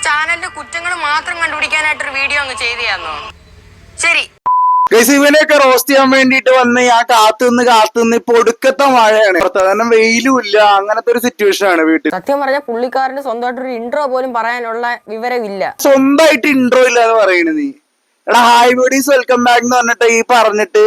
ചാനലിന്റെ കുറ്റങ്ങൾ മാത്രം കണ്ടുപിടിക്കാനായിട്ടൊരു വീഡിയോ അങ്ങ് ചെയ്തെയാന്നോ? ശരി, ഇവനെയൊക്കെ റോസ്റ്റ് ചെയ്യാൻ വേണ്ടിട്ട് വന്ന് ഞാൻ കാത്തുനിന്ന് ഇപ്പൊ ഒടുക്കത്തെ മഴയാണ്, കാരണം വെയിലും ഇല്ല, അങ്ങനത്തെ ഒരു സിറ്റുവേഷൻ ആണ് വീട്ടിൽ. സത്യം പറഞ്ഞ പുള്ളിക്കാരന് സ്വന്തമായിട്ടൊരു ഇൻട്രോ പോലും പറയാനുള്ള വിവരമില്ല. സ്വന്തമായിട്ട് ഇൻട്രോ ഇല്ല എന്ന് പറയുന്നത് നീ. എടാ ഹായ് ബോഡീസ് വെൽക്കം ബാക്ക് എന്ന് പറഞ്ഞിട്ട് ഈ പറഞ്ഞിട്ട്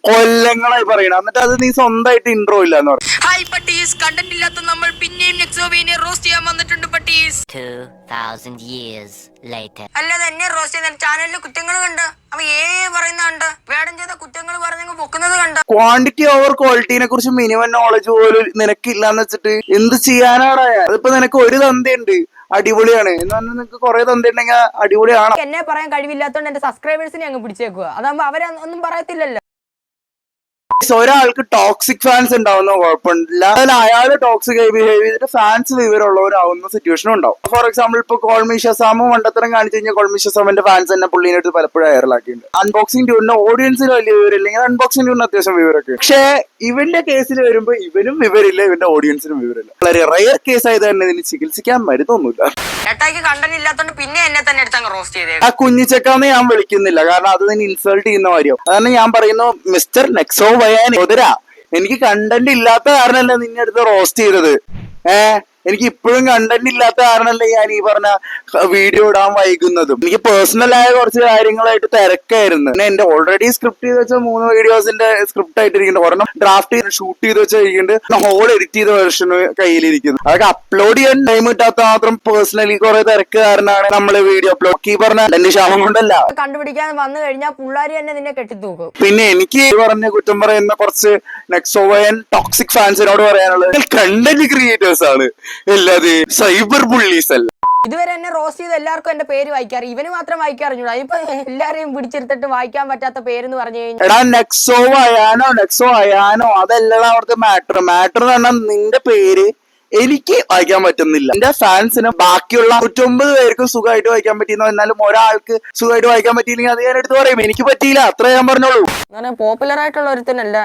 കൊല്ലങ്ങളായി പറയണം, എന്നിട്ട് അത് നീ സ്വന്തമായിട്ട് ഇൻട്രോ ഇല്ല എന്ന് പറഞ്ഞു. ഹായ് പട്ടീസ്, കണ്ടന്റ് ഇല്ലാത്ത നമ്മൾ പിന്നെയും നെക്സോവിനെ റോസ്റ്റ് ചെയ്യാൻ വന്നിട്ടുണ്ട് പട്ടീസ്. 2000 years later. അല്ലാതെ എന്നെ റോസ്റ്റ് ചെയ്ത ചാനലിലെ കുറ്റങ്ങൾ കണ്ട് അവ പറയുന്ന കണ്ട് വേടം ചെയ്ത കുറ്റങ്ങൾ പറഞ്ഞങ്ങ് പൊക്കുന്നത് കണ്ട്. ക്വാണ്ടിറ്റി ഓവർ ക്വാളിറ്റിനെ കുറിച്ച് മിനിമം നോളജ് പോലും നിനക്കില്ലാന്ന് വെച്ചിട്ട് എന്ത് ചെയ്യാനാടാ? അതിപ്പോ നിനക്ക് ഒരു തന്തയുണ്ട്, അടിപൊളിയാണ് എന്ന് പറഞ്ഞാൽ നിനക്ക് കുറെ തന്തയുണ്ടെങ്കിൽ അടിപൊളിയാണ്. എന്നെ പറയാൻ കഴിവില്ലാത്തോണ്ട് എന്റെ സബ്സ്ക്രൈബേഴ്സിനെ അങ്ങ് പിടിച്ചേക്കുക, അതാകുമ്പോ അവരൊന്നും പറയത്തില്ലല്ലോ. ഒരാൾക്ക് ടോക്സിക് ഫാൻസ് ഉണ്ടാവുന്ന കുഴപ്പമില്ല, അതിൽ അയാൾ ടോക്സിക് ആയി ബിഹേവ് ചെയ്തിട്ട് ഫാൻസ് വിവരമുള്ളവരാവുന്ന സിറ്റുവേഷനും ഉണ്ടാവും. ഫോർ എക്സാമ്പിൾ ഇപ്പൊ കോൾമി ഷസാമ് മണ്ടത്തരം കാണിച്ചു കഴിഞ്ഞാൽ കോൾമി ഷസാമിന്റെ ഫാൻസ് തന്നെ പുള്ളിനെ അടുത്ത് പലപ്പോഴും വൈറലാക്കിയിട്ടുണ്ട്. അൺബോക്സിംഗ് ട്യൂണിന് ഓഡിയൻസിന് വലിയ വിവരമില്ലെങ്കിൽ അൺബോക്സിംഗ് ട്യൂണിന് അത്യാവശ്യം വിവരമൊക്കെ. പക്ഷേ ഇവന്റെ കേസിൽ വരുമ്പോ ഇവനും വിവരമില്ല, ഇവന്റെ ഓഡിയൻസിനും വിവരമില്ല. വളരെ റയർ കേസ് ആയത് തന്നെ ഇതിന് ചികിത്സിക്കാൻ മരുന്നൊന്നുമില്ല. ഏട്ടായിക്ക് കണ്ടന്റ് ഇല്ലാത്തോണ്ട് പിന്നെ എന്നെ തന്നെ എടുത്ത് അങ്ങ് റോസ്റ്റ് ചെയ്തേ. ആ കുഞ്ഞിച്ചക്കാന്ന് ഞാൻ വിളിക്കുന്നില്ല, കാരണം അത് നിന്നെ ഇൻസൾട്ട് ചെയ്യുന്ന കാര്യവും. അതാണ് ഞാൻ പറയുന്നു, മിസ്റ്റർ നെക്സോ വയാൻ ഒതരാ, എനിക്ക് കണ്ടന്റ് ഇല്ലാത്ത കാരണമല്ല നിന്നെ അടുത്ത് റോസ്റ്റ് ചെയ്തത്. എനിക്ക് ഇപ്പോഴും കണ്ടന്റ് ഇല്ലാത്ത കാരണമല്ല ഞാൻ ഈ പറഞ്ഞ വീഡിയോ ഇടാൻ വൈകുന്നതും. എനിക്ക് പേഴ്സണലായ കുറച്ച് കാര്യങ്ങളായിട്ട് തിരക്കായിരുന്നു. പിന്നെ എന്റെ ഓൾറെഡി സ്ക്രിപ്റ്റ് ചെയ്ത് വെച്ച 3 വീഡിയോസിന്റെ സ്ക്രിപ്റ്റ് ആയിട്ടിരിക്കുന്നുണ്ട്, ഒരെണ്ണം ഡ്രാഫ്റ്റ് ചെയ്ത് ഷൂട്ട് ചെയ്ത് വെച്ചിരിക്കുന്നുണ്ട്, ഹോൾ എഡിറ്റ് ചെയ്ത വെർഷൻ കയ്യിലിരിക്കുന്നു. അതൊക്കെ അപ്ലോഡ് ചെയ്യാൻ ടൈം കിട്ടാത്ത മാത്രം പേഴ്സണലി കുറെ തിരക്ക് കാരണമാണ് നമ്മള് വീഡിയോ അപ്ലോഡ്. ഈ പറഞ്ഞ എന്റെ ക്ഷാമം കൊണ്ടല്ല, കണ്ടുപിടിക്കാൻ വന്നു കഴിഞ്ഞാൽ പിള്ളേര് തന്നെ നിന്നെ കെട്ടിത്തൂക്കും. പിന്നെ എനിക്ക് പറഞ്ഞ കുറ്റം പറയുന്ന കുറച്ച് നെക്സോവയൻ ടോക്സിക് ഫാൻസിനോട് പറയാനുള്ളത്, കണ്ടന്റ് ക്രിയേറ്റേഴ്സ് ആണ്, അല്ലാതെ സൈബർ ബുള്ളീസ് അല്ല. ഇതുവരെ എന്നെ റോസ്റ്റ് ചെയ്ത് എല്ലാവർക്കും എന്റെ പേര് വായിക്കാറ്, ഇവന് മാത്രം വായിക്കാറിഞ്ഞൂടാ. ഇപ്പൊ എല്ലാരെയും പിടിച്ചെടുത്തിട്ട് വായിക്കാൻ പറ്റാത്ത പേരെന്ന് പറഞ്ഞു കഴിഞ്ഞാൽ, എടാ നെക്സോ അയാനോ അതല്ലടാ അവിടുത്തെ മാറ്റർ എന്ന് പറഞ്ഞാൽ നിന്റെ പേര് എനിക്ക് വായിക്കാൻ പറ്റുന്നില്ല. എന്റെ ഫാൻസിന് ബാക്കിയുള്ള 109 പേർക്കും സുഖമായിട്ട് വായിക്കാൻ പറ്റിയെന്നോ, എന്നാലും ഒരാൾക്ക് സുഖമായിട്ട് വായിക്കാൻ പറ്റിയില്ലെങ്കിൽ അത് ഞാൻ എടുത്ത് പറയും എനിക്ക് പറ്റിയില്ല, അത്രേ ഞാൻ പറഞ്ഞോളൂ. പോപ്പുലർ ആയിട്ടുള്ള ഒരുത്തനല്ല.